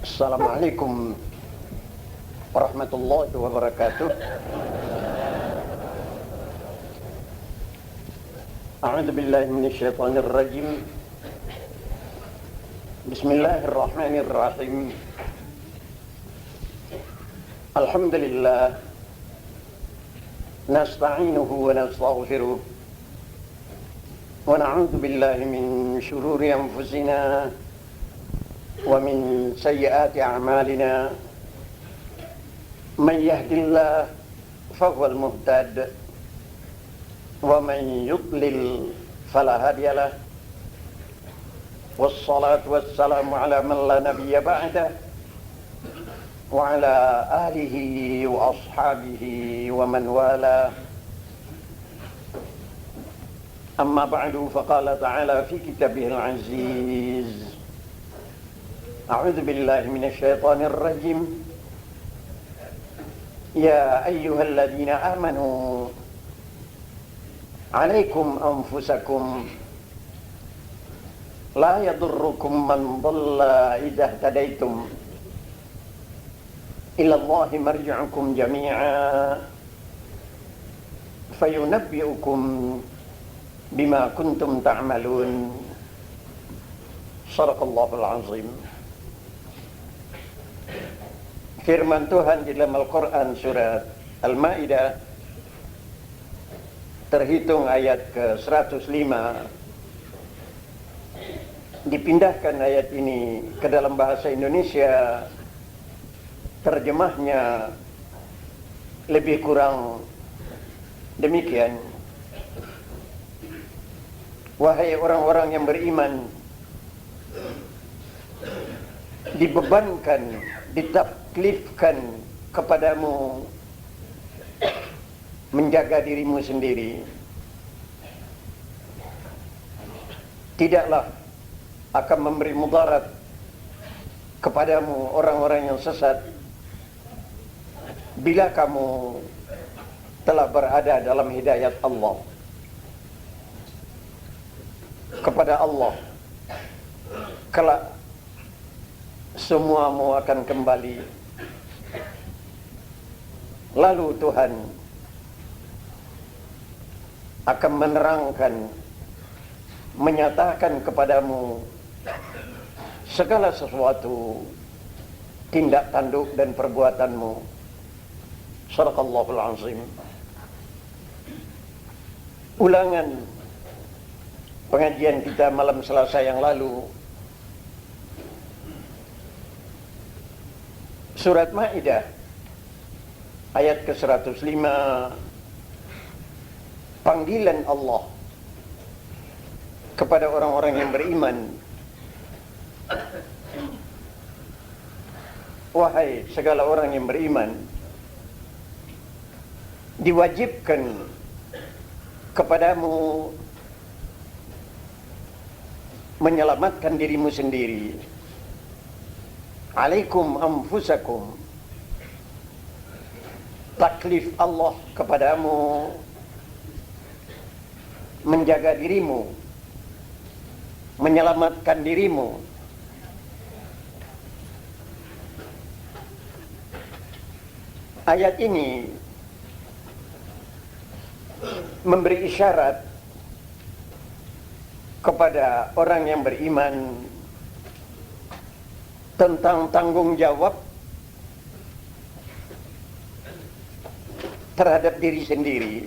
Assalamualaikum warahmatullahi wabarakatuh. A'udzu billahi minasyaitonir rajim. Bismillahirrahmanirrahim. Alhamdulillah nasta'inuhu wa nastaghfiruh wa na'udzu billahi min shururi anfusina wa min sayyiati a'malina. Man yahdihillahu fahuwal muhtad wa man yudlil fala hadiyalah. Wassalatu wassalamu ala man la nabiyya ba'dah wa ala alihi wa ashabihi wa man wala. Amma ba'du, faqala ta'ala fi kitabihil aziz. A'udzu billahi minasyaitonir rajim. Ya ayyuhalladzina amanu 'alaikum anfusakum la yadurrukum man dhalla idza ihtadaitum ila Allahi marji'ukum jami'a fayunabbi'ukum bima kuntum ta'malun. Shadaqallahul azim. Firman Tuhan di dalam Al-Quran surat Al-Ma'idah terhitung ayat ke-105. Dipindahkan ayat ini ke dalam bahasa Indonesia, terjemahnya lebih kurang demikian. Wahai orang-orang yang beriman, dibebankan, ditaklifkan kepadamu menjaga dirimu sendiri. Tidaklah akan memberi mudarat kepadamu orang-orang yang sesat bila kamu telah berada dalam hidayat Allah. Kepada Allah kelak semuamu akan kembali. Lalu Tuhan akan menerangkan, menyatakan kepadamu segala sesuatu tindak tanduk dan perbuatanmu. Shadaqallahul azim. Ulangan pengajian kita malam Selasa yang lalu, surat Ma'idah ayat ke-105, panggilan Allah kepada orang-orang yang beriman. Wahai segala orang yang beriman, diwajibkan kepadamu menyelamatkan dirimu sendiri. Alaikum anfusakum, taklif Allah kepadamu menjaga dirimu, menyelamatkan dirimu. Ayat ini memberi isyarat kepada orang yang beriman tentang tanggung jawab terhadap diri sendiri.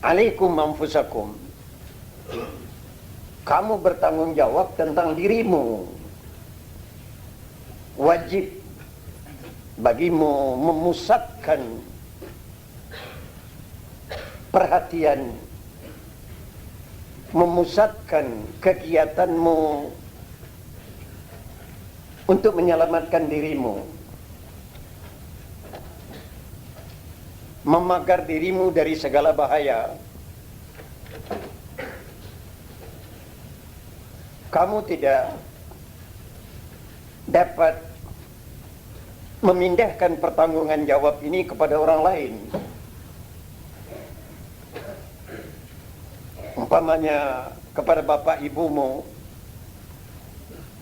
Alaikum anfusakum, kamu bertanggung jawab tentang dirimu. Wajib bagimu memusatkan perhatian, memusatkan kegiatanmu untuk menyelamatkan dirimu, memagar dirimu dari segala bahaya. Kamu tidak dapat memindahkan pertanggungan jawab ini kepada orang lain. Umpamanya kepada bapak ibumu,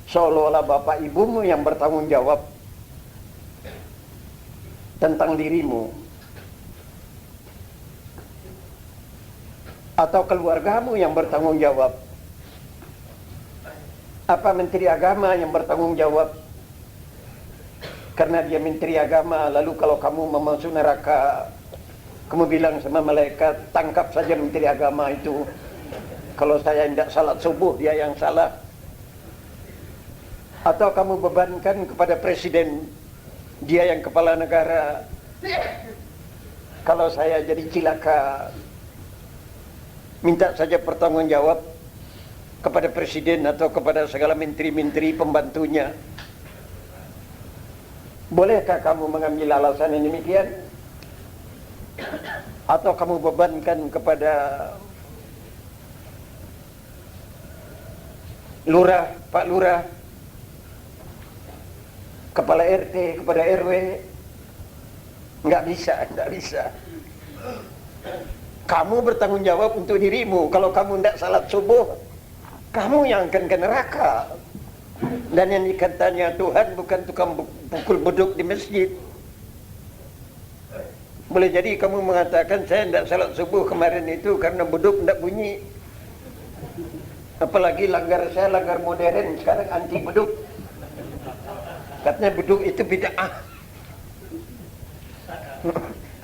seolah-olah bapak ibumu yang bertanggung jawab tentang dirimu, atau keluargamu yang bertanggung jawab. Apa menteri agama yang bertanggung jawab? Karena dia menteri agama, lalu kalau kamu mau masuk neraka, kamu bilang sama malaikat, tangkap saja menteri agama itu. Kalau saya tidak salat subuh, dia yang salah. Atau kamu bebankan kepada presiden, dia yang kepala negara. Kalau saya jadi cilaka, minta saja pertanggungjawab kepada presiden atau kepada segala menteri-menteri pembantunya. Bolehkah kamu mengambil alasan yang demikian? Atau kamu bebankan kepada lurah, Pak Lurah, kepala RT, kepada RW? Nggak bisa. Kamu bertanggung jawab untuk dirimu. Kalau kamu tidak salat subuh, kamu yang akan ke neraka. Dan yang dikatanya Tuhan bukan tukang pukul beduk di masjid. Boleh jadi kamu mengatakan, saya tidak salat subuh kemarin itu karena beduk tidak bunyi. Apalagi saya langgar modern, sekarang anti beduk. Katanya beduk itu bid'ah.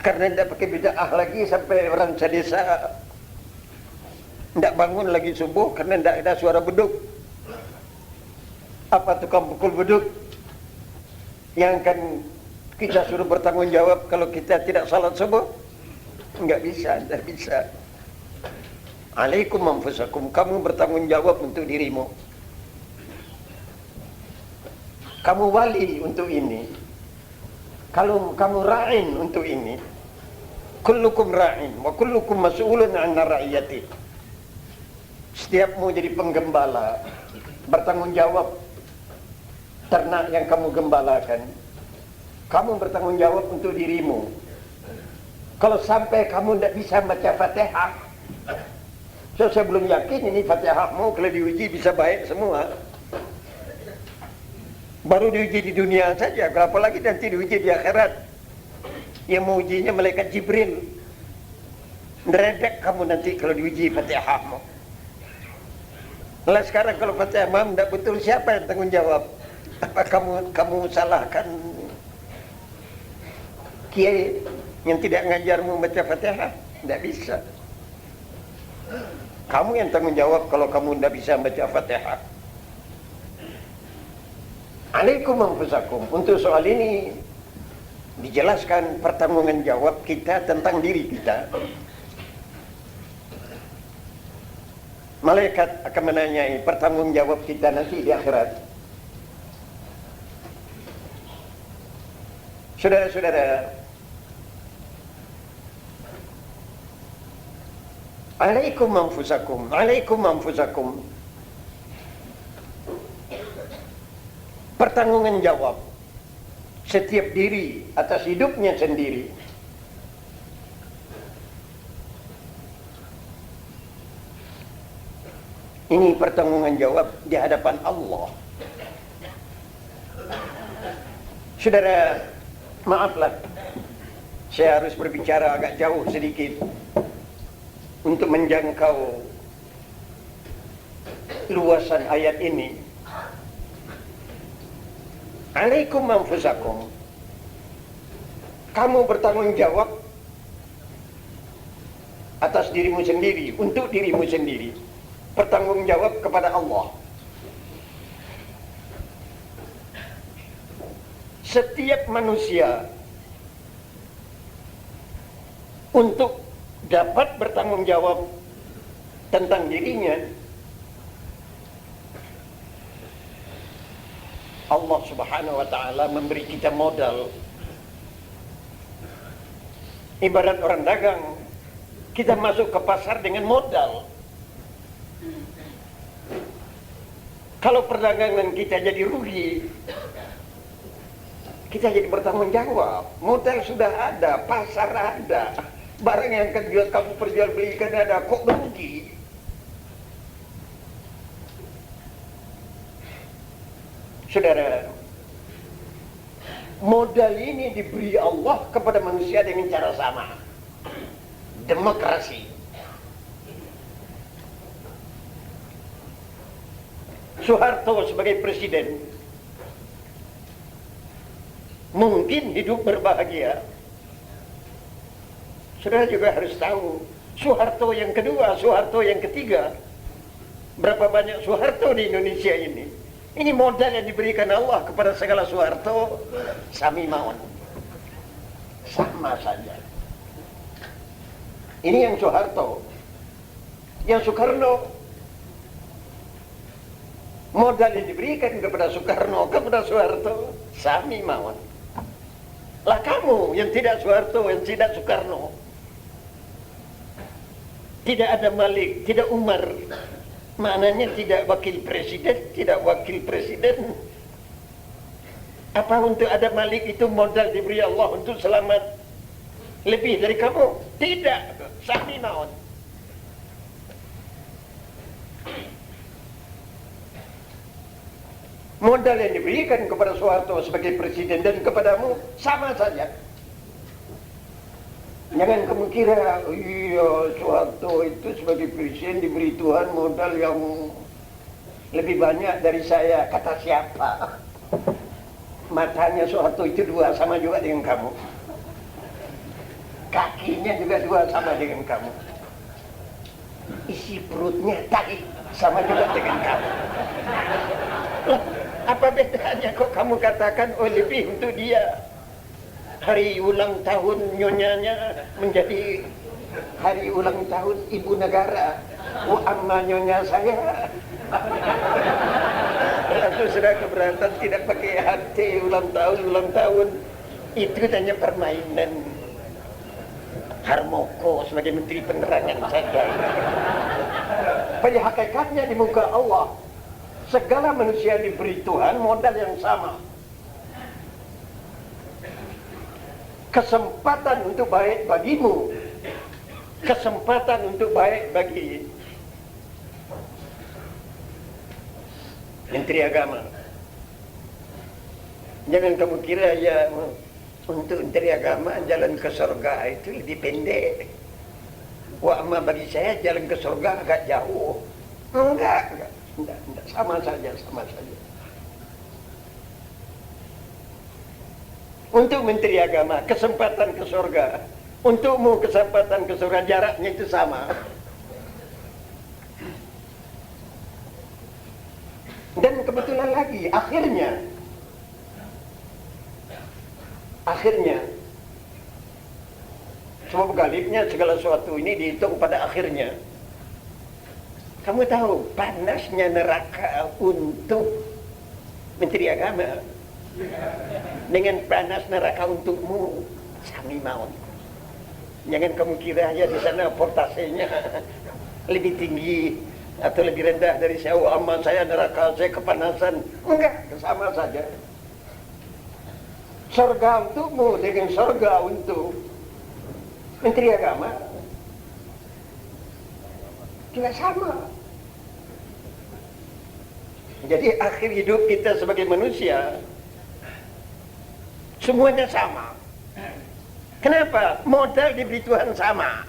Karena tidak pakai bid'ah lagi, sampai orang sedesa tidak bangun lagi subuh karena tidak ada suara beduk. Apa tukang pukul beduk yang akan kita suruh bertanggung jawab kalau kita tidak salat subuh? Tidak bisa. Alaikum anfusakum, kamu bertanggung jawab untuk dirimu. Kamu wali untuk ini. Kalau kamu ra'in untuk ini. Kullukum ra'in wa kullukum mas'ulun 'an ra'iyati. Setiapmu jadi penggembala, bertanggung jawab ternak yang kamu gembalakan. Kamu bertanggung jawab untuk dirimu. Kalau sampai kamu tidak bisa baca Fatihah, saya belum yakin ini Fatihahmu kalau diuji bisa baik semua. Baru diuji di dunia saja, apalagi nanti diuji di akhirat. Yang mau ujinya malaikat Jibril. Neredek kamu nanti kalau diuji Fatihahmu. Nah sekarang kalau Fatihahmu tidak betul, siapa yang tanggung jawab? Apa kamu salahkan kiai yang tidak ngajarmu baca Fatihah? Tidak bisa. Kamu yang tanggung jawab kalau kamu tidak bisa baca Fatihah. Alaikum anfusakum. Untuk soal ini dijelaskan pertanggungan jawab kita tentang diri kita. Malaikat akan menanyai pertanggung jawab kita nanti di akhirat. Saudara-saudara, alaikum anfusakum. Pertanggungan jawab setiap diri atas hidupnya sendiri. Ini pertanggungan jawab di hadapan Allah. Saudara, maaflah, saya harus berbicara agak jauh sedikit untuk menjangkau luasan ayat ini. Alaikum anfusakum. Kamu bertanggung jawab atas dirimu sendiri, untuk dirimu sendiri. Bertanggung jawab kepada Allah. Setiap manusia untuk dapat bertanggung jawab tentang dirinya, Allah Subhanahu wa ta'ala memberi kita modal. Ibarat orang dagang, kita masuk ke pasar dengan modal. Kalau perdagangan kita jadi rugi, kita jadi bertanggung jawab. Modal sudah ada, pasar ada, barang yang kamu perjualbelikan ada, kok rugi? Saudara, modal ini diberi Allah kepada manusia dengan cara sama. Demokrasi. Soeharto sebagai presiden mungkin hidup berbahagia. Saudara juga harus tahu, Soeharto yang kedua, Soeharto yang ketiga, berapa banyak Soeharto di Indonesia ini. Ini modal yang diberikan Allah kepada segala Soeharto, sami mawon. Sama saja. Ini yang Soeharto. Yang Soekarno, modal yang diberikan kepada Soekarno, kepada Soeharto, sami mawon. Lah kamu yang tidak Soeharto, yang tidak Soekarno, tidak ada Malik, tidak Umar, maknanya tidak wakil presiden, tidak wakil presiden. Apa untuk ada Malik itu modal diberi Allah untuk selamat lebih dari kamu? Tidak, sami mawon. Modal yang diberikan kepada Soeharto sebagai presiden dan kepadamu sama saja. Jangan kamu kira, iya Soeharto itu sebagai presiden diberi Tuhan modal yang lebih banyak dari saya. Kata siapa? Matanya Soeharto itu dua, sama juga dengan kamu. Kakinya juga dua, sama dengan kamu. Isi perutnya tai, sama juga dengan kamu. Loh, apa bedanya kok kamu katakan oh lebih untuk dia? Hari ulang tahun nyonyanya menjadi hari ulang tahun ibu negara. Oh amma nyonya saya. Aku sudah keberatan tidak pakai hati ulang tahun. Itu hanya permainan. Harmoko sebagai menteri penerangan saja. Pada hakikatnya di muka Allah, segala manusia diberi Tuhan modal yang sama. Kesempatan untuk baik bagimu, kesempatan untuk baik bagi Menteri Agama. Jangan kamu kira ya untuk Menteri Agama jalan ke surga itu lebih pendek. Wah, bagi saya jalan ke surga agak jauh. Enggak. Sama saja. Untuk Menteri Agama, kesempatan ke surga. Untukmu, kesempatan ke surga, jaraknya itu sama. Dan kebetulan lagi, akhirnya, sebab galibnya segala sesuatu ini dihitung pada akhirnya. Kamu tahu, panasnya neraka untuk Menteri Agama dengan panas neraka untukmu sami mawon. Jangan kamu kira ya di sana portasenya lebih tinggi atau lebih rendah dari saya. Oh, aman saya neraka, saya kepanasan. Enggak, sama saja. Surga untukmu dengan surga untuk Menteri Agama tidak sama. Jadi akhir hidup kita sebagai manusia semuanya sama. Kenapa? Modal diberi Tuhan sama.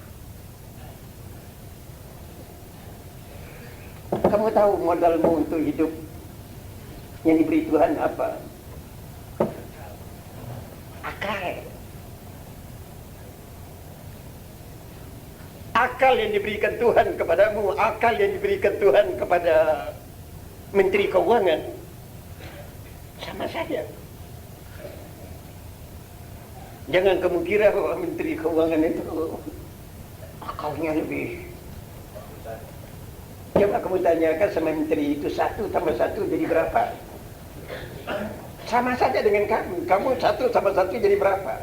Kamu tahu modalmu untuk hidup yang diberi Tuhan apa? Akal. Akal yang diberikan Tuhan kepadamu, akal yang diberikan Tuhan kepada Menteri Keuangan sama saja. Jangan kamu kira bahwa Menteri Keuangan itu akalnya lebih. Coba kamu tanyakan sama menteri itu 1 tambah 1 jadi berapa? Sama saja dengan kamu. Kamu 1 tambah 1 jadi berapa?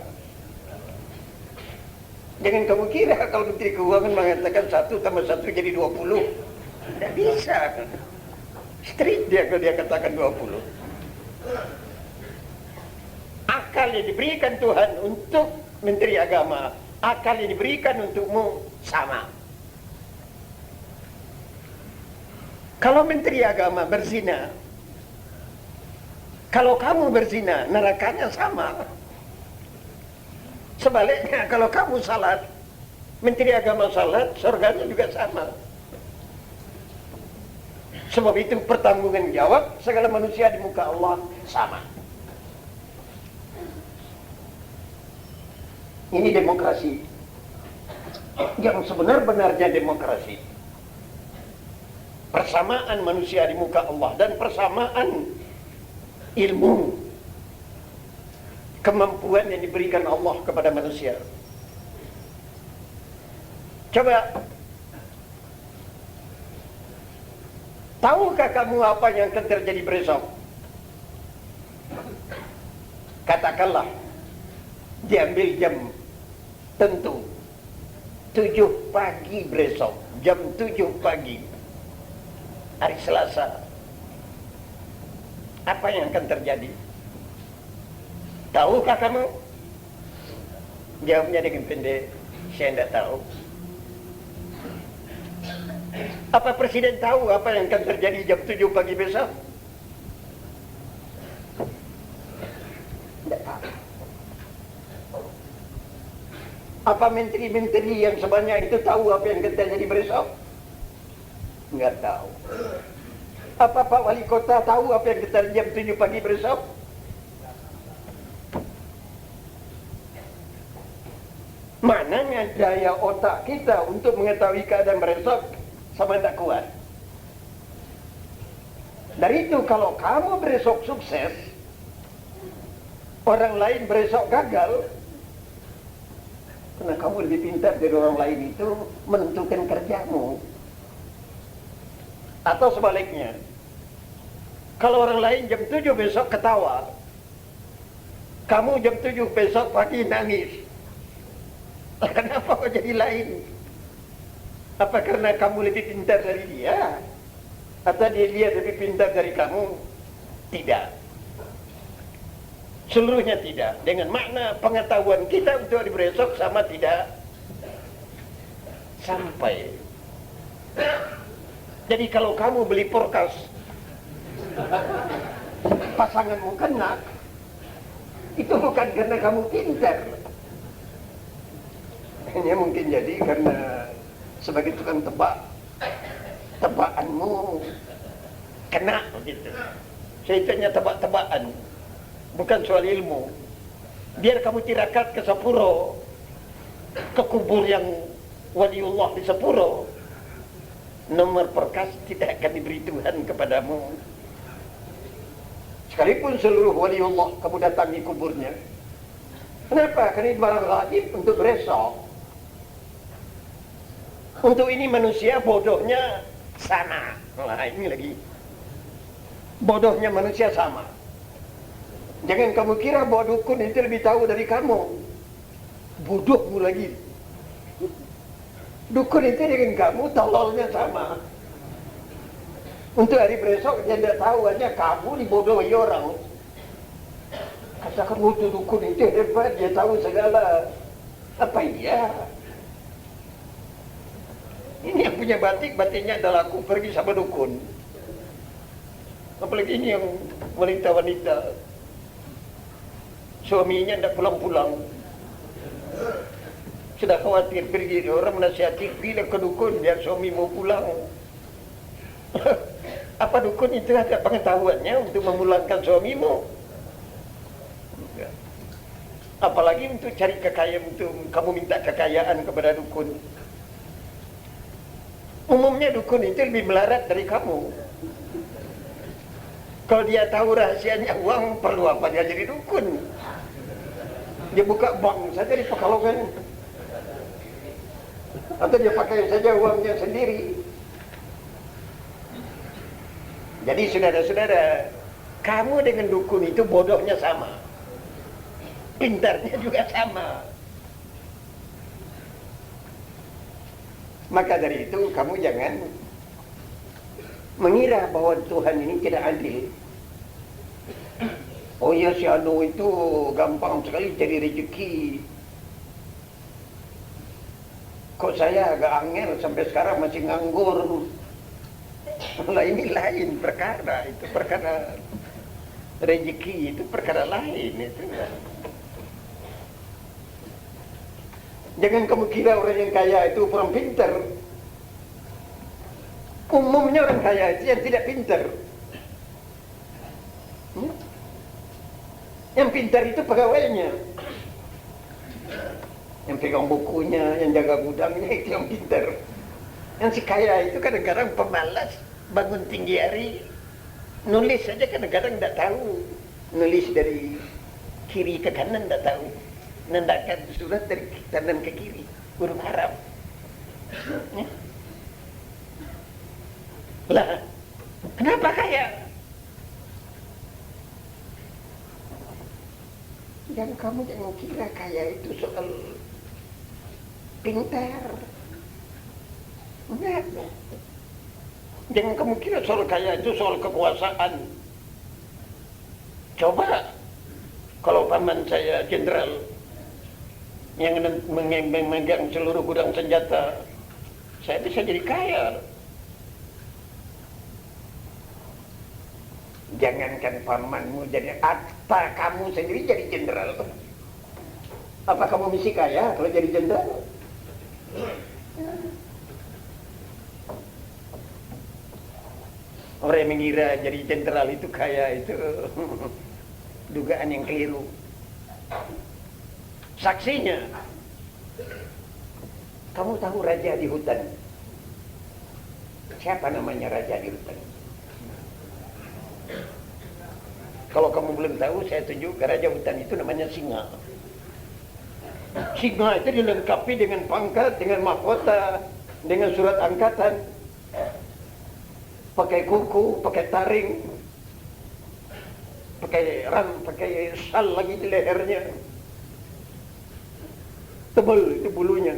Jangan kamu kira kalau Menteri Keuangan mengatakan 1 tambah 1 jadi 20. Tidak bisa. Strict dia kalau dia katakan 20. Akal yang diberikan Tuhan untuk Menteri Agama, akal yang diberikan untukmu sama. Kalau Menteri Agama berzina, Kalau kamu berzina, nerakanya sama. Sebaliknya, kalau kamu salat, Menteri Agama salat, surganya juga sama. Sebab itu pertanggungan jawab segala manusia di muka Allah sama. Ini demokrasi yang sebenar-benarnya demokrasi. Persamaan manusia di muka Allah dan persamaan ilmu, kemampuan yang diberikan Allah kepada manusia. Coba, tahukah kamu apa yang akan terjadi besok? Katakanlah diambil jam tentu 7 pagi besok, jam 7 pagi hari Selasa. Apa yang akan terjadi? Tahukah kamu? Jawabnya dengan pendek, saya tidak tahu. Apa presiden tahu apa yang akan terjadi jam 7 pagi besok? Tidak tahu. Apa menteri-menteri yang sebanyak itu tahu apa yang akan terjadi besok? Enggak tahu. Apa Pak Wali Kota tahu apa yang akan terjadi jam 7 pagi besok? Mananya daya otak kita untuk mengetahui keadaan besok sama tidak kuat. Dari itu kalau kamu besok sukses, orang lain besok gagal, karena kamu lebih pintar dari orang lain itu menentukan kerjamu. Atau sebaliknya, kalau orang lain jam 7 besok ketawa, kamu jam 7 besok pagi nangis. Kenapa kok jadi lain? Apa karena kamu lebih pintar dari dia? Atau dia lebih pintar dari kamu? Tidak. Seluruhnya tidak. Dengan makna pengetahuan kita untuk hari besok sama tidak sampai. Jadi kalau kamu beli porkas, pasanganmu kena, itu bukan karena kamu pintar. Hanya mungkin jadi karena sebagai tukang tebak, tebakanmu kena begitu. Saya tanya tebak-tebakan, bukan soal ilmu. Biar kamu tirakat ke Sapuro, ke kubur yang waliullah di Sapuro, nomor perkas tidak akan diberi Tuhan kepadamu. Sekalipun seluruh waliullah kamu datangi kuburnya. Kenapa? Karena ini barang gaib untuk besok. Untuk ini manusia bodohnya sama. Nah ini lagi, bodohnya manusia sama. Jangan kamu kira bahwa dukun itu lebih tahu dari kamu. Bodohmu lagi. Dukun itu dengan kamu tololnya sama. Untuk hari besok dia tidak tahu, hanya kamu dibodohi orang. Katakan itu dukun itu hebat, dia tahu segala. Apa iya? Ini yang punya batik, batiknya adalah aku pergi sama dukun. Apalagi ini yang wanita-wanita, suaminya tidak pulang-pulang. Sudah khawatir pergi, orang menasihati, pilih ke dukun biar suami mau pulang. Apa dukun itu ada pengetahuannya untuk memulangkan suamimu? Apalagi untuk cari kekayaan, untuk kamu minta kekayaan kepada dukun. Umumnya dukun itu lebih melarat dari kamu. Kalau dia tahu rahasianya uang, perlu apa dia jadi dukun? Dia buka bank saja di Pekalongan, atau dia pakai saja uangnya sendiri. Jadi saudara-saudara, kamu dengan dukun itu bodohnya sama, pintarnya juga sama. Maka dari itu kamu jangan mengira bahwa Tuhan ini tidak adil. Oh ya, si Anu itu gampang sekali cari rezeki. Kok saya agak angel sampai sekarang masih nganggur. Lah ini lain perkara, itu perkara Rezeki itu perkara lain itu. Jangan kamu kira orang yang kaya itu orang pintar. Umumnya orang kaya itu yang tidak pintar. Yang pintar itu pegawainya, yang pegang bukunya, yang jaga gudangnya, itu yang pintar. Yang si kaya itu kadang-kadang pemalas, bangun tinggi hari, nulis saja kadang-kadang tidak tahu, nulis dari kiri ke kanan tidak tahu, menandakan surat dari kanan ke kiri, huruf Arab. Lah, kenapa kaya? Dan kamu jangan kira kaya itu soal pintar. Enggak. Jangan kamu kira soal kaya itu soal kekuasaan. Coba kalau paman saya jenderal yang memegang seluruh gudang senjata, saya bisa jadi kaya. Jangankan pamanmu jadi, apa kamu sendiri jadi jenderal? Apa kamu mesti kaya kalau jadi jenderal? Orang yang mengira jadi jenderal itu kaya itu dugaan yang keliru. Saksinya, kamu tahu raja di hutan? Siapa namanya raja di hutan? Kalau kamu belum tahu, saya tunjuk ke raja hutan itu namanya singa. Singa itu dilengkapi dengan pangkat, dengan mahkota, dengan surat angkatan, pakai kuku, pakai taring, pakai ram, pakai sal lagi di lehernya. Tebal itu bulunya.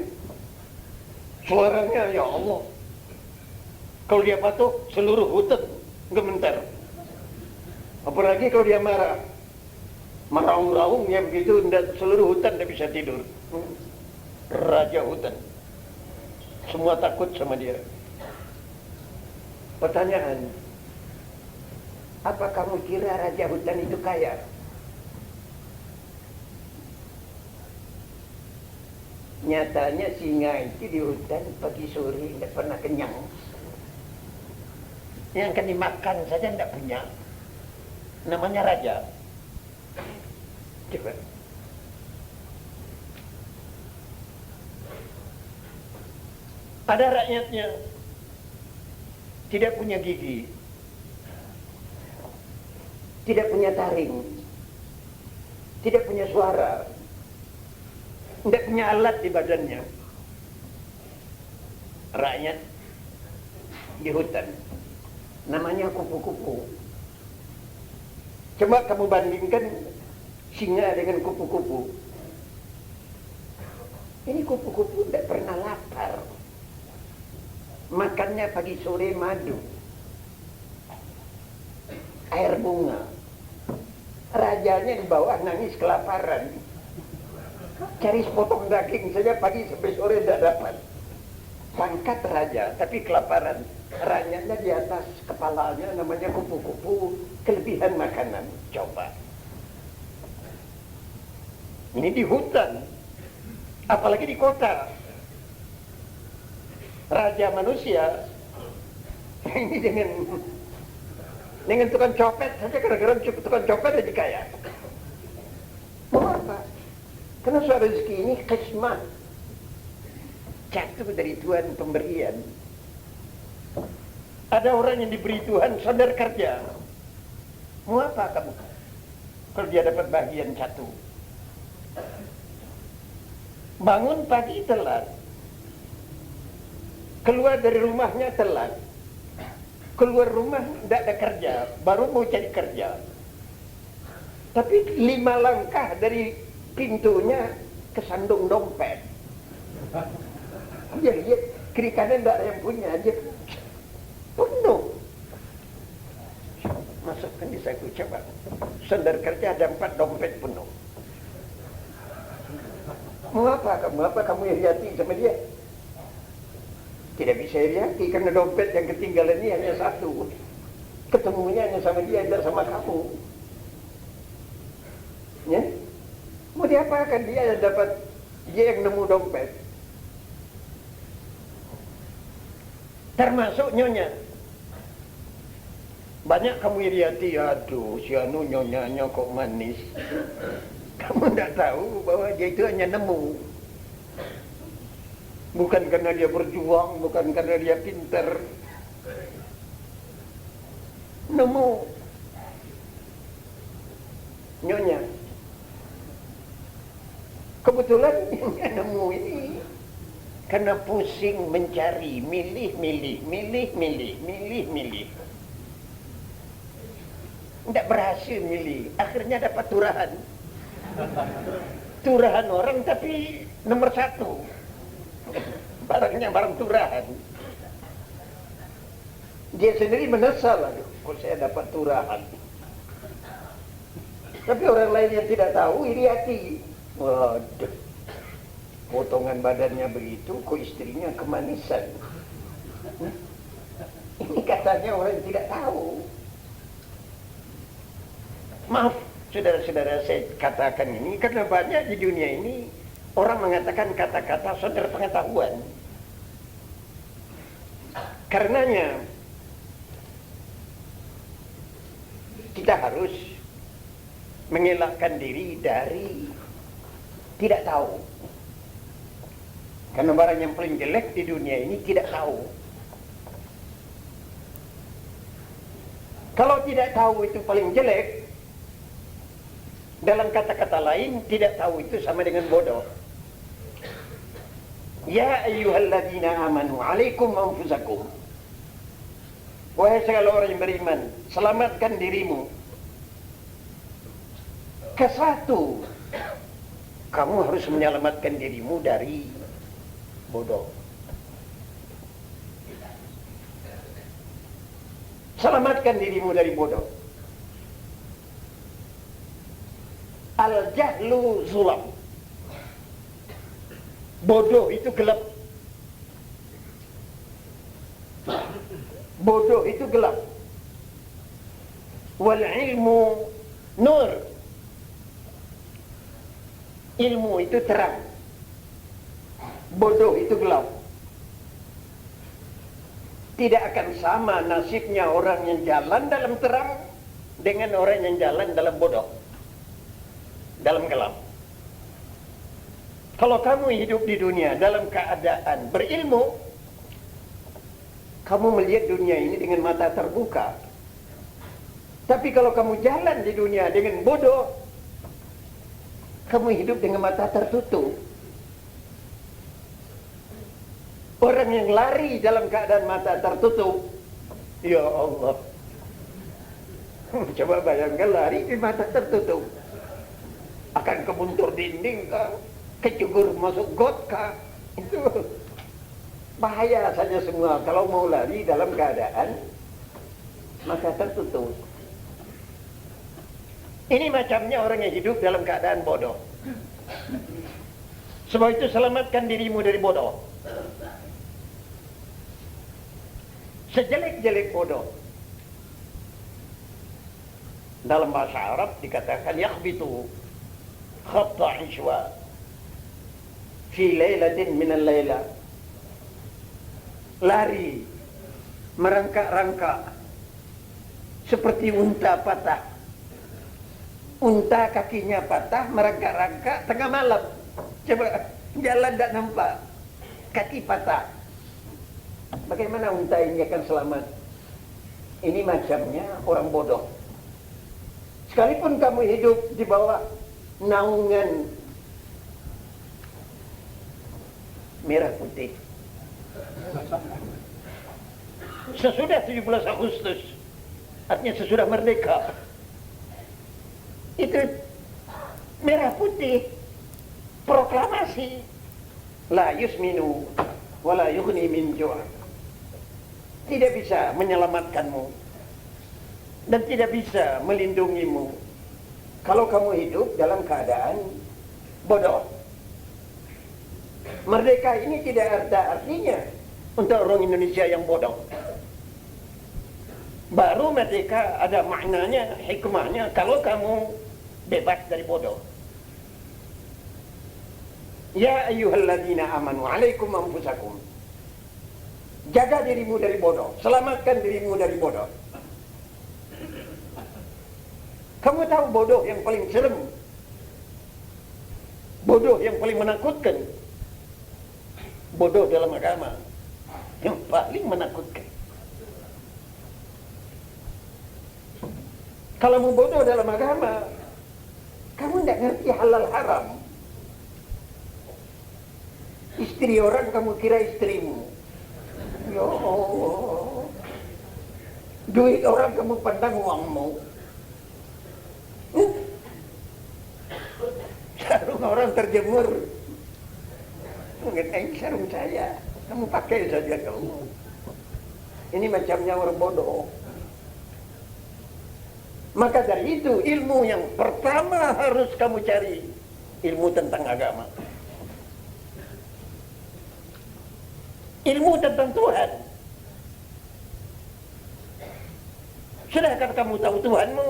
Suaranya ya Allah. Kalau dia batuk, seluruh hutan gemetar. Apalagi kalau dia marah, meraung-raung ya begitu, seluruh hutan tidak bisa tidur. Raja hutan, semua takut sama dia. Pertanyaan, apa kamu kira raja hutan itu kaya? Nyatanya singa itu di hutan pagi sore tidak pernah kenyang. Yang akan dimakan saja tidak punya. Namanya raja. Coba. Ada rakyatnya tidak punya gigi, tidak punya taring, tidak punya suara, tidak punya alat di badannya. Rakyat di hutan, namanya kupu-kupu. Coba kamu bandingkan singa dengan kupu-kupu. Ini kupu-kupu tidak pernah lapar. Makannya pagi sore madu, air bunga. Rajanya di bawah nangis kelaparan. Cari sepotong daging saja pagi sampai sore tidak dapat. Pangkat raja tapi kelaparan. Rakyatnya di atas kepalanya namanya kupu-kupu, kelebihan makanan. Coba. Ini di hutan, apalagi di kota. Raja manusia ini dengan tukang copet saja, kadang-kadang tukang copet jadi kaya. Mau apa? Karena soal rezeki ini kismah, jatuh dari Tuhan, pemberian. Ada orang yang diberi Tuhan sadar kerja. Mau apa kamu kalau dia dapat bagian satu? Bangun pagi telat, keluar dari rumahnya telat, keluar rumah tidak ada kerja, baru mau cari kerja. Tapi 5 langkah dari pintunya kesandung dompet. Dia lihat kiri kanan tidak ada yang punya, aja penuh. Masukkan di saku, coba. Sandar kerja ada 4 dompet penuh. Mau apa kamu? Apa kamu iriati sama dia? Tidak bisa iriati karena dompet yang ketinggalan ini hanya 1. Ketemunya hanya sama dia, tidak sama kamu. Ya? Mau diapakan dia yang dapat, dia yang nemu dompet. Termasuk nyonya. Banyak kamu iriati, aduh si anu nyonyanya kok manis. Kamu tidak tahu bahwa dia itu hanya nemu. Bukan karena dia berjuang, bukan karena dia pintar. Nemu. Nyonya. Kebetulan yang nemu ini karena pusing mencari, milih. Tidak berhasil milih, akhirnya dapat turahan. Turahan orang tapi nomor 1. Barangnya barang turahan. Dia sendiri menyesal, kok saya dapat turahan. Tapi orang lain yang tidak tahu iri hati. Waduh, potongan badannya begitu, kok istrinya kemanisan. Ini katanya orang yang tidak tahu. Maaf, saudara-saudara, saya katakan ini karena banyak di dunia ini orang mengatakan kata-kata saudara pengetahuan. Karenanya kita harus mengelakkan diri dari tidak tahu. Karena barang yang paling jelek di dunia ini tidak tahu. Kalau tidak tahu itu paling jelek, dalam kata-kata lain, tidak tahu itu sama dengan bodoh. Ya ayyuhalladzina amanu alaikum anfusakum. Wahai segala orang yang beriman, selamatkan dirimu. Kesatu, kamu harus menyelamatkan dirimu dari bodoh. Selamatkan dirimu dari bodoh. Al-jahlu zulam. Bodoh itu gelap. Bodoh itu gelap. Wal ilmu nur. Ilmu itu terang. Bodoh itu gelap. Tidak akan sama nasibnya orang yang jalan dalam terang dengan orang yang jalan dalam bodoh, dalam gelap. Kalau kamu hidup di dunia dalam keadaan berilmu, kamu melihat dunia ini dengan mata terbuka. Tapi kalau kamu jalan di dunia dengan bodoh, kamu hidup dengan mata tertutup. Orang yang lari dalam keadaan mata tertutup, ya Allah. Coba bayangkan lari di mata tertutup. Akan kebuntur dinding kah? Kecukur masuk got kah? Itu bahaya saja semua kalau mau lari dalam keadaan mata tertutup. Ini macamnya orang yang hidup dalam keadaan bodoh. Sebab itu selamatkan dirimu dari bodoh. Sejelek-jelek bodoh, dalam bahasa Arab dikatakan yakhbitu khatta ishwa fi lailatin minal laila. Lari merangkak-rangkak seperti unta patah. Unta kakinya patah merangkak-rangkak tengah malam. Coba jalan tidak nampak, kaki patah. Bagaimana unta ini akan selamat? Ini macamnya orang bodoh. Sekalipun kamu hidup di bawah naungan merah putih, sesudah 17 Agustus, artinya sesudah merdeka, itu merah putih proklamasi la yusminu wala yughni min ju'. Tidak bisa menyelamatkanmu dan tidak bisa melindungimu kalau kamu hidup dalam keadaan bodoh. Merdeka ini tidak ada artinya untuk orang Indonesia yang bodoh. Baru merdeka ada maknanya, hikmahnya kalau kamu bebas dari bodoh. Ya ayyuhalladzina amanu alaikum anfusakum. Jaga dirimu dari bodoh, selamatkan dirimu dari bodoh. Kamu tahu bodoh yang paling serem? Bodoh yang paling menakutkan? Bodoh dalam agama yang paling menakutkan. Kalau mau bodoh dalam agama, kamu tidak ngerti halal haram. Istri orang kamu kira istrimu. Ya Allah. Duit orang kamu pandang uangmu. Sarung orang terjemur. Mungkin sarung saya. Kamu pakai saja kamu. Ini macamnya orang bodoh. Maka dari itu ilmu yang pertama harus kamu cari, ilmu tentang agama. Ilmu tentang Tuhan. Sudahkah kamu tahu Tuhanmu?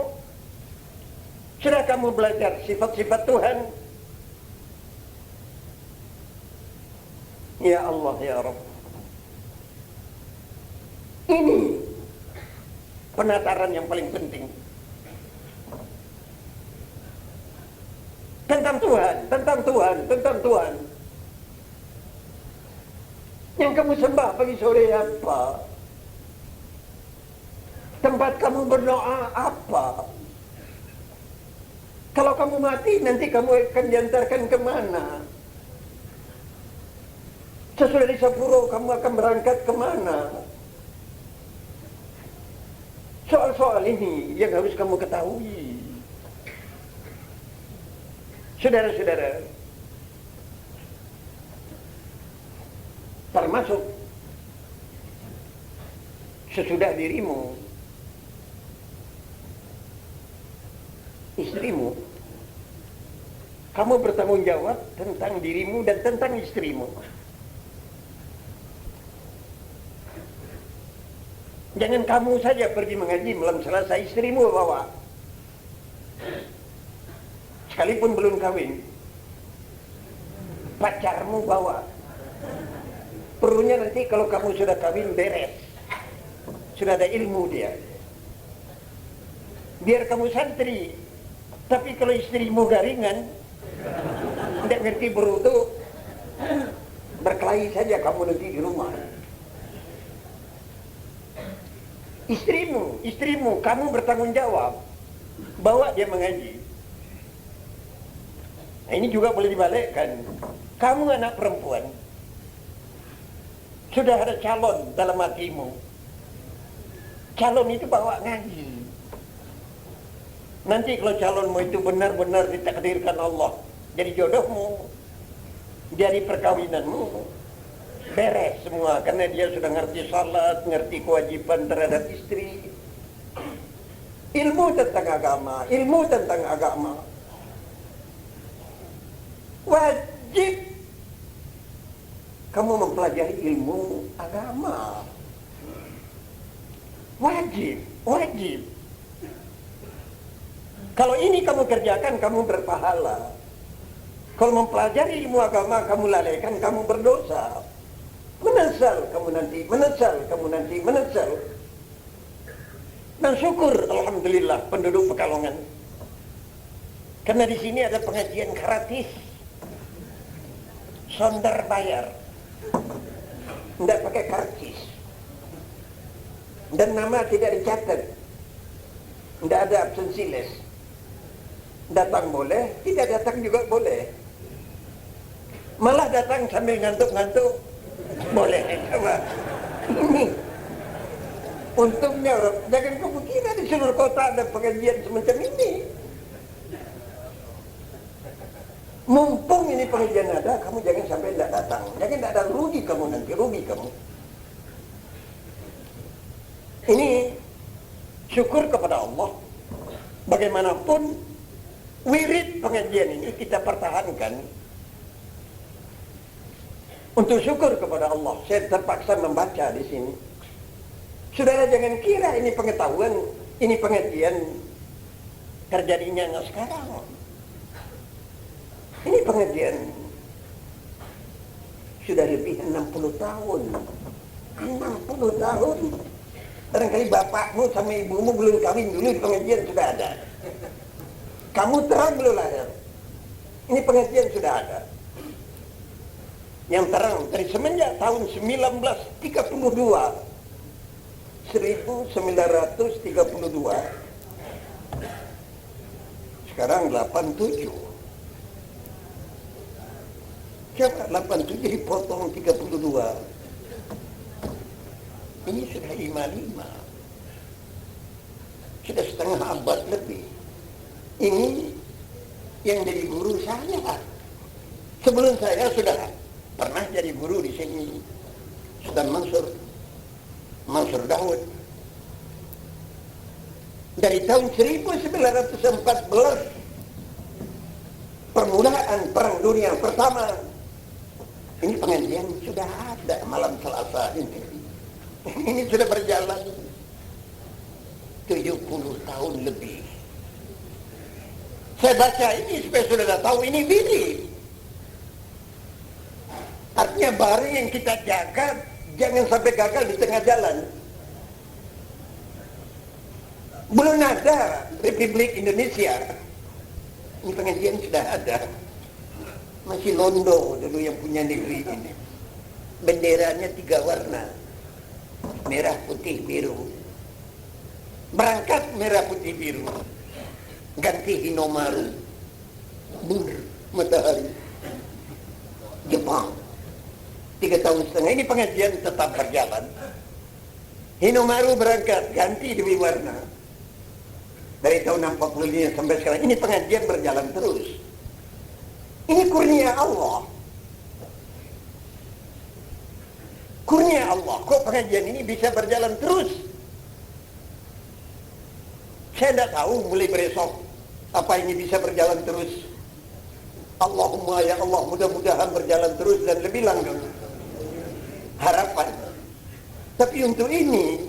Sudah kamu belajar sifat-sifat Tuhan? Ya Allah, ya Rabb. Ini penataran yang paling penting. Tentang Tuhan, tentang Tuhan, tentang Tuhan. Yang kamu sembah pagi sore apa? Tempat kamu berdoa apa? Kalau kamu mati, nanti kamu akan diantarkan kemana? Sesudah di Sapuro, kamu akan berangkat kemana? Soal-soal ini yang harus kamu ketahui. Saudara-saudara, termasuk sesudah dirimu, istrimu, kamu bertanggung jawab tentang dirimu dan tentang istrimu. Jangan kamu saja pergi mengaji malam Selasa, istrimu bawa. Sekalipun belum kawin, pacarmu bawa. Perlunya nanti kalau kamu sudah kawin beres, sudah ada ilmu dia. Biar kamu santri. Tapi kalau istrimu garingan, tidak ngerti berutu, berkelahi saja kamu nanti di rumah. Istrimu, kamu bertanggung jawab, bawa dia mengaji. Nah, ini juga boleh dibalikkan. Kamu anak perempuan, sudah ada calon dalam hatimu. Calon itu bawa ngaji. Nanti kalau calonmu itu benar-benar ditakdirkan Allah jadi jodohmu, jadi perkawinanmu, beres semua. Karena dia sudah ngerti salat, ngerti kewajiban terhadap istri. Ilmu tentang agama. Wajib kamu mempelajari ilmu agama. Wajib. Kalau ini kamu kerjakan, kamu berpahala. Kalau mempelajari ilmu agama, kamu lalaikan, kamu berdosa. Menyesal kamu nanti. Dan syukur, alhamdulillah, penduduk Pekalongan. Karena di sini ada pengajian gratis. Sonder bayar. Tidak pakai karcis. Dan nama tidak dicatat. Tidak ada absensi les. Datang boleh, tidak datang juga boleh. Malah datang sambil ngantuk-ngantuk boleh. Ini untungnya, jangan kamu kira di seluruh kota ada pengajian semacam ini. Mumpung ini pengajian ada, kamu jangan sampai tidak datang. Jangan tidak ada, rugi kamu nanti, rugi kamu. Ini syukur kepada Allah. Bagaimanapun wirid pengajian ini kita pertahankan untuk syukur kepada Allah. Saya terpaksa membaca di sini. Saudara jangan kira ini pengetahuan, ini pengajian terjadinya nggak sekarang. Ini pengajian sudah lebih 60 tahun. 60 tahun. Barangkali bapakmu sama ibumu belum kawin dulu, di pengajian sudah ada. Kamu terang belum lahir. Ini pengajian sudah ada. Yang terang dari semenjak tahun 1932. 1932. Sekarang 87. Coba 87 dipotong 32. Ini sudah 55. Sudah setengah abad lebih. Ini yang jadi guru saya. Sebelum saya sudah pernah jadi guru di sini. Sultan Mansur Daud. Dari tahun 1914, permulaan Perang Dunia Pertama. Ini pengajian sudah ada malam Selasa ini. Ini sudah berjalan 70 tahun lebih. Saya baca ini supaya saudara tahu ini bini. Artinya barang yang kita jaga jangan sampai gagal di tengah jalan. Belum ada Republik Indonesia. Ini pengajian sudah ada. Masih Londo dulu yang punya negeri ini. Benderanya 3 warna. Merah, putih, biru. Berangkat merah, putih, biru. Ganti Hinomaru. Bur, matahari. Jepang. 3 tahun setengah ini pengajian tetap berjalan. Hinomaru berangkat, ganti demi warna. Dari tahun 45 sampai sekarang ini pengajian berjalan terus. Ini kurnia Allah. Kurnia Allah. Kok pengajian ini bisa berjalan terus? Saya tidak tahu mulai besok apa ini bisa berjalan terus. Allahumma ya Allah, mudah-mudahan berjalan terus dan lebih langgeng. Harapan. Tapi untuk ini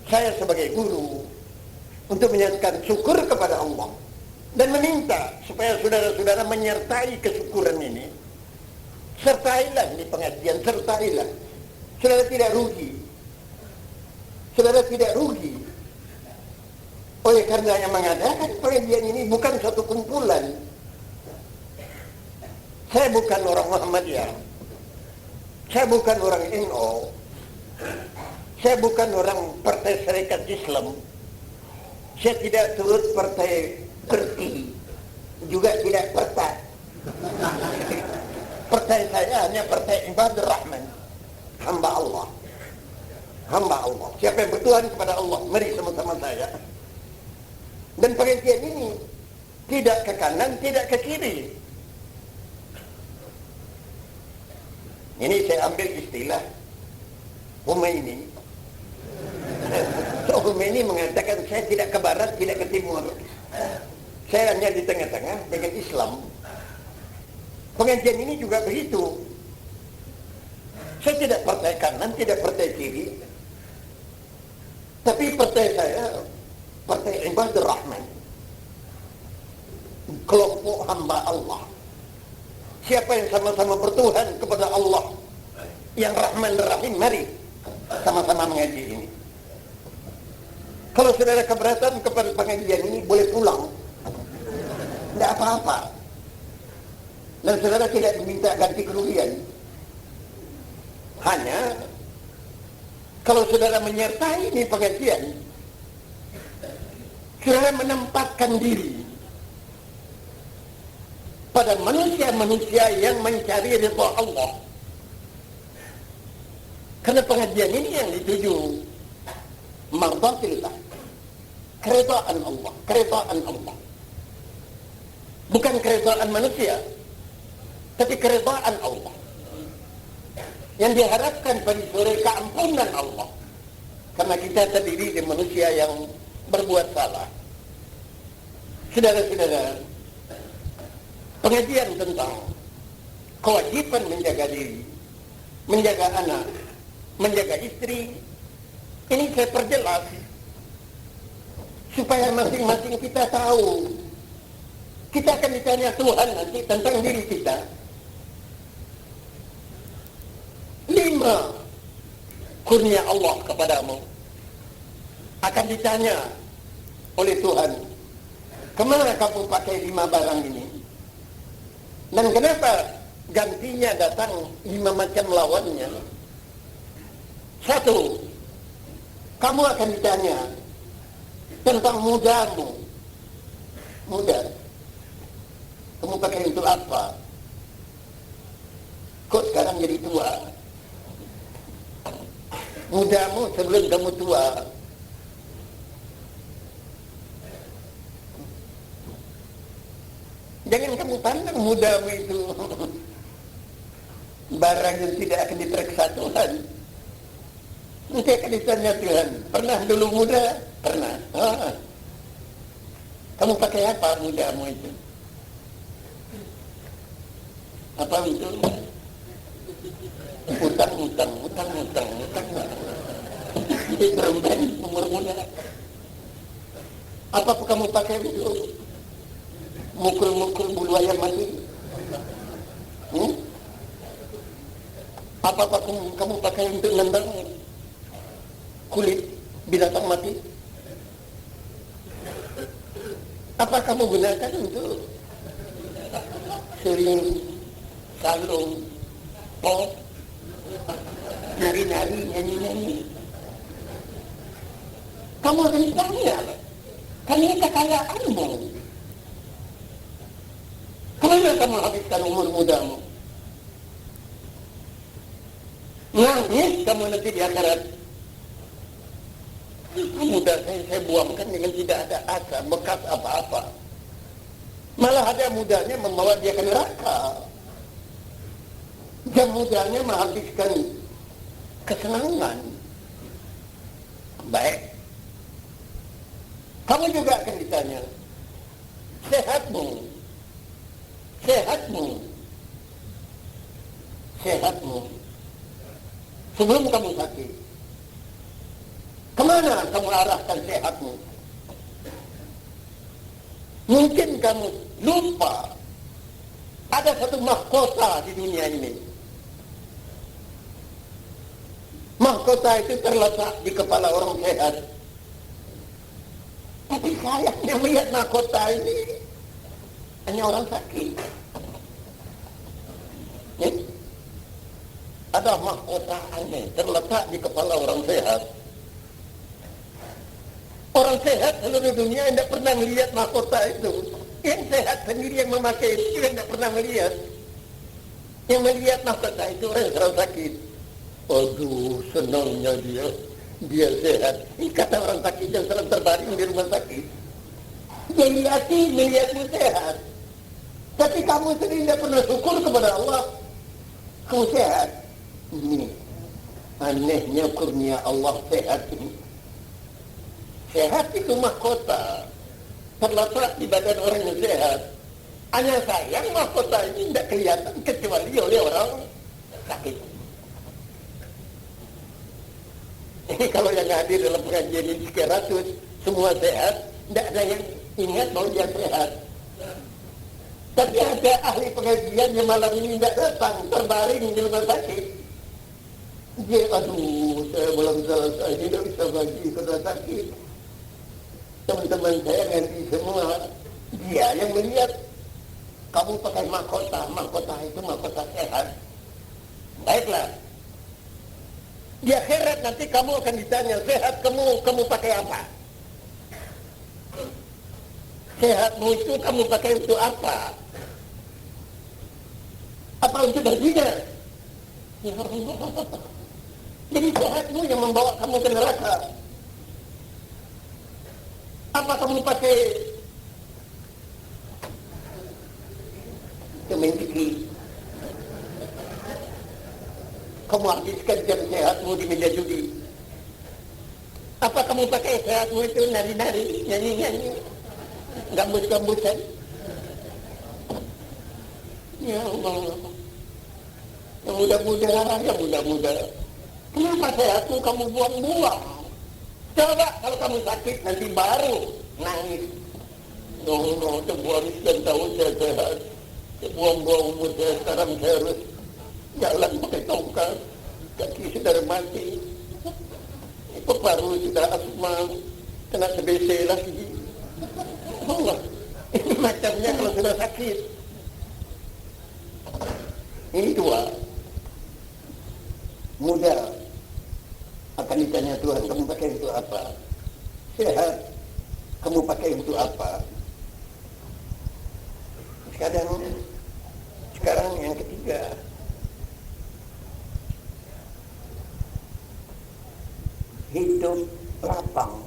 saya sebagai guru untuk menyatakan syukur kepada Allah dan meminta supaya saudara-saudara menyertai kesyukuran ini. Sertailah di pengajian, sertailah. Saudara tidak rugi. Saudara tidak rugi. Oleh karena yang mengadakan pengajian ini bukan satu kumpulan. Saya bukan orang Muhammadiyah. Saya bukan orang NU. Saya bukan orang Partai Serikat Islam. Saya tidak turut partai Perti, juga tidak partai. Partai saya hanya Partai Ibadur Rahman, hamba Allah. Hamba Allah. Siapa yang bertuhan kepada Allah, mari sama-sama saya. Dan pengajian ini tidak ke kanan, tidak ke kiri. Ini saya ambil istilah Khomeini. Khomeini mengatakan saya tidak ke barat, tidak ke timur. Saya hanya di tengah-tengah dengan Islam. Pengajian ini juga begitu. Saya tidak partai kanan, tidak partai kiri. Tapi partai saya, Partai Ibadur Rahman. Kelompok hamba Allah. Siapa yang sama-sama bertuhan kepada Allah yang Rahman Rahim, mari sama-sama mengaji ini. Kalau saudara keberatan kepada pengajian ini, boleh pulang. Tidak apa-apa. Dan saudara tidak diminta ganti kerugian. Hanya kalau saudara menyertai ini pengajian, saudara menempatkan diri pada manusia-manusia yang mencari ridha Allah. Karena pengajian ini yang dituju mardatillah, keridhaan Allah, keridhaan Allah. Bukan keridhaan manusia, tapi keridhaan Allah. Yang diharapkan pada sore keampunan Allah. Karena kita terdiri dari manusia yang berbuat salah. Saudara-saudara, pengajian tentang kewajiban menjaga diri, menjaga anak, menjaga istri, ini saya perjelas supaya masing-masing kita tahu. Kita akan ditanya Tuhan nanti tentang diri kita. 5 kurnia Allah kepadamu akan ditanya oleh Tuhan, kemana kamu pakai 5 barang ini? Dan kenapa gantinya datang 5 macam lawannya? 1, kamu akan ditanya tentang mudamu. Muda, kamu pakai untuk apa? Kok sekarang jadi tua? Mudamu sebelum kamu tua. Jangan kamu pandang mudamu itu barang yang tidak akan diperiksa Tuhan. Nanti akan ditanya Tuhan, pernah dulu muda? Pernah. Kamu pakai apa mudamu itu? Apa itu? Utang. Itu berumpan umur muda. Apa kamu pakai itu? Mukul-mukul bulu ayam mati? Apa kamu pakai untuk nendang kulit binatang mati? Apa kamu gunakan untuk sering salung, pop, nari-nari, nyanyi-nyanyi? Kamu akan ditanya, karena kekayaanmu. Kemana kamu habiskan umur mudamu? Nangis kamu nanti di akhirat. Muda saya buangkan dengan tidak ada asa, bekas apa-apa. Malah ada mudanya membawa dia ke neraka. Dan mudanya menghabiskan kesenangan. Baik. Kamu juga akan ditanya, sehatmu. Sebelum kamu sakit, kemana kamu arahkan sehatmu? Mungkin kamu lupa ada satu mahkota di dunia ini. Mahkota itu terletak di kepala orang sehat. Tapi sayangnya melihat mahkota ini hanya orang sakit. Ada mahkota aneh terletak di kepala orang sehat. Orang sehat seluruh dunia tidak pernah melihat mahkota itu. Yang sehat sendiri yang memakai itu juga tidak pernah melihat. Yang melihat mahkota itu orang sakit. Aduh, senangnya dia sehat. Ini kata orang sakit yang sedang terbaring di rumah sakit. Dia melihatmu sehat. Tapi kamu sendiri tidak pernah syukur kepada Allah. Kamu sehat. Ini anehnya kurnia Allah sehat ini. Sehat itu mahkota terletak di badan orang yang sehat. Hanya sayang mahkota ini tidak kelihatan kecuali oleh orang sakit. Ini kalau yang hadir dalam pengajian ini sekian ratus, semua sehat, tidak ada yang ingat bahwa dia sehat. Tapi ada ahli pengajian yang malam ini tidak datang, terbaring di rumah sakit. Dia, aduh, saya belum selesai, tidak bisa bagi ke rumah sakit. Teman-teman saya nanti semua, dia yang melihat kamu pakai mahkota itu mahkota sehat. Baiklah. Di akhirat nanti kamu akan ditanya, sehat kamu pakai apa? Sehatmu itu kamu pakai untuk apa? Apa untuk berzina? Ya Allah. Jadi sehatmu yang membawa kamu ke neraka. Apa kamu pakai main fikir? Kamu habiskan jam sehatmu di meja judi. Apa kamu pakai sehatmu itu nari-nari, nyanyi-nyanyi, gambus-gambusan? Ya Allah. Yang muda-muda. Kenapa sehatmu kamu buang-buang? Coba kalau kamu sakit nanti baru nangis. No, sebuah dan tahu saya sehat. Buang-buang umur saya sekarang saya harus jalan pakai tongkat. Kaki sudah mati. Paru sudah asma. Kena TBC lagi. Allah. Ini macamnya kalau sudah sakit. Ini dua. Muda. Akan ditanya Tuhan, kamu pakai untuk apa? Sehat. Kamu pakai untuk apa? Sekarang yang ketiga, hidup lapang